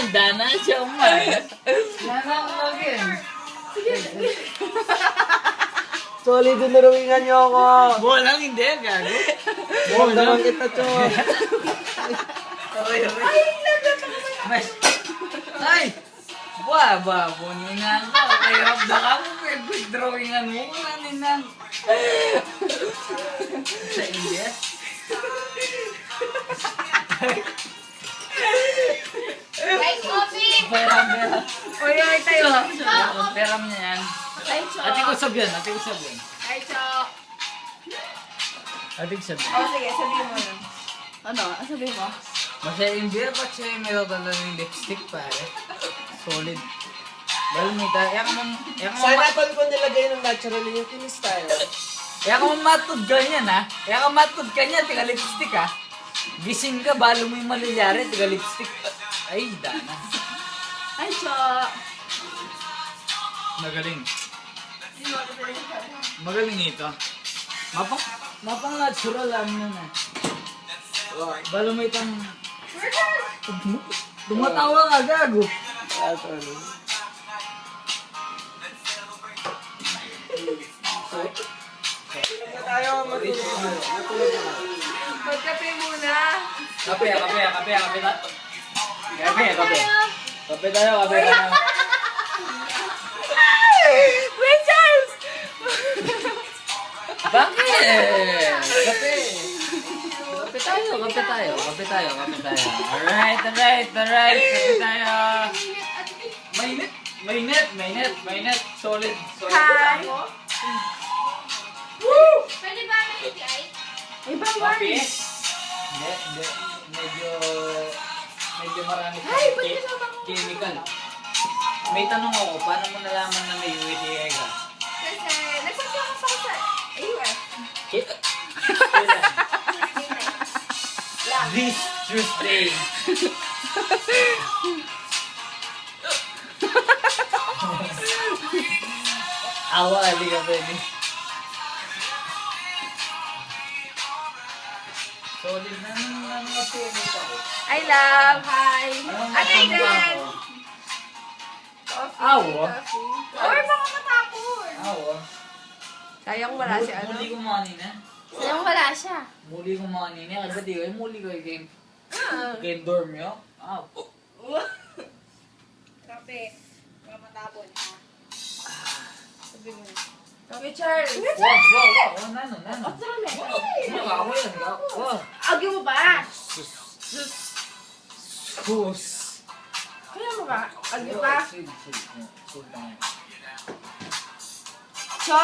handa na siya umay. Nanakagin. Solid yung narawingan niyo ako. Bolang hindi, gago. Bolang kita, Chok. Mas, ay! Buningan ka. Kaya na ka mo, quick drawingan mo kung naninang. Sa India? Guys, coffee! Peram. Uy, tayo. Peram niya yan. Ay, Cho. Ate ko sabihan. Ay, Cho. Ate ko sabihan. Oh, sige, sabihin mo na. Ano? Ano sabihin mo? Masaya yung beer, ba't siya yung meron talaga yung lipstick, pare? Solid. Dahil may tayo. Sana pag ko nilagay ng natural yung kinis tayo. Kaya kung matod ka niyan, ha? Kaya kung matod ka niyan, tiga lipstick, ha? Gising ka, balo mo yung malyari, tiga lipstick. Ay, dana. Ay, Cho. Magaling. Magaling ito. Mapang natural lang yun, ha? Balo mo itong... Tumatawa ka, gago. Tayo, matulog na. Magkape muna. Kape tayo. Kape tayo. Wait, Charles! Bakit? Kape tayo. Alright. Kape tayo. Mainit. Solid. Hi! Woo! Pwede ba may UTI? Ay, bang Kape? wine? Hindi. Medyo marami Ay, ba't sa ka naman? chemical. May tanong ako, paano mo nalaman na may UTI ka? Kasi nagpasama pa ako sa AUF. Kailan? This Tuesday. Awa, halika pwede. Solid na nang-masinit ako. I love, hi! Anong Ano masamang yan? ako? Coffee. Awa. Coffee. Or baka matapon. Awa. Sayang wala si ano. Muli ko mo kanina. Sayang wala siya. Muli ko mo kanina. Kasi di ko, muli ko yung Ah. game dorm nyo. Kape. Baka matapon. Sabi mo. Coffee, Charles. Wow. Nano. What's wrong, man? Ako yan. Wow. Agyo mo ba? Sus. Kaya mo ba? Agyo ba? Sul. Cho!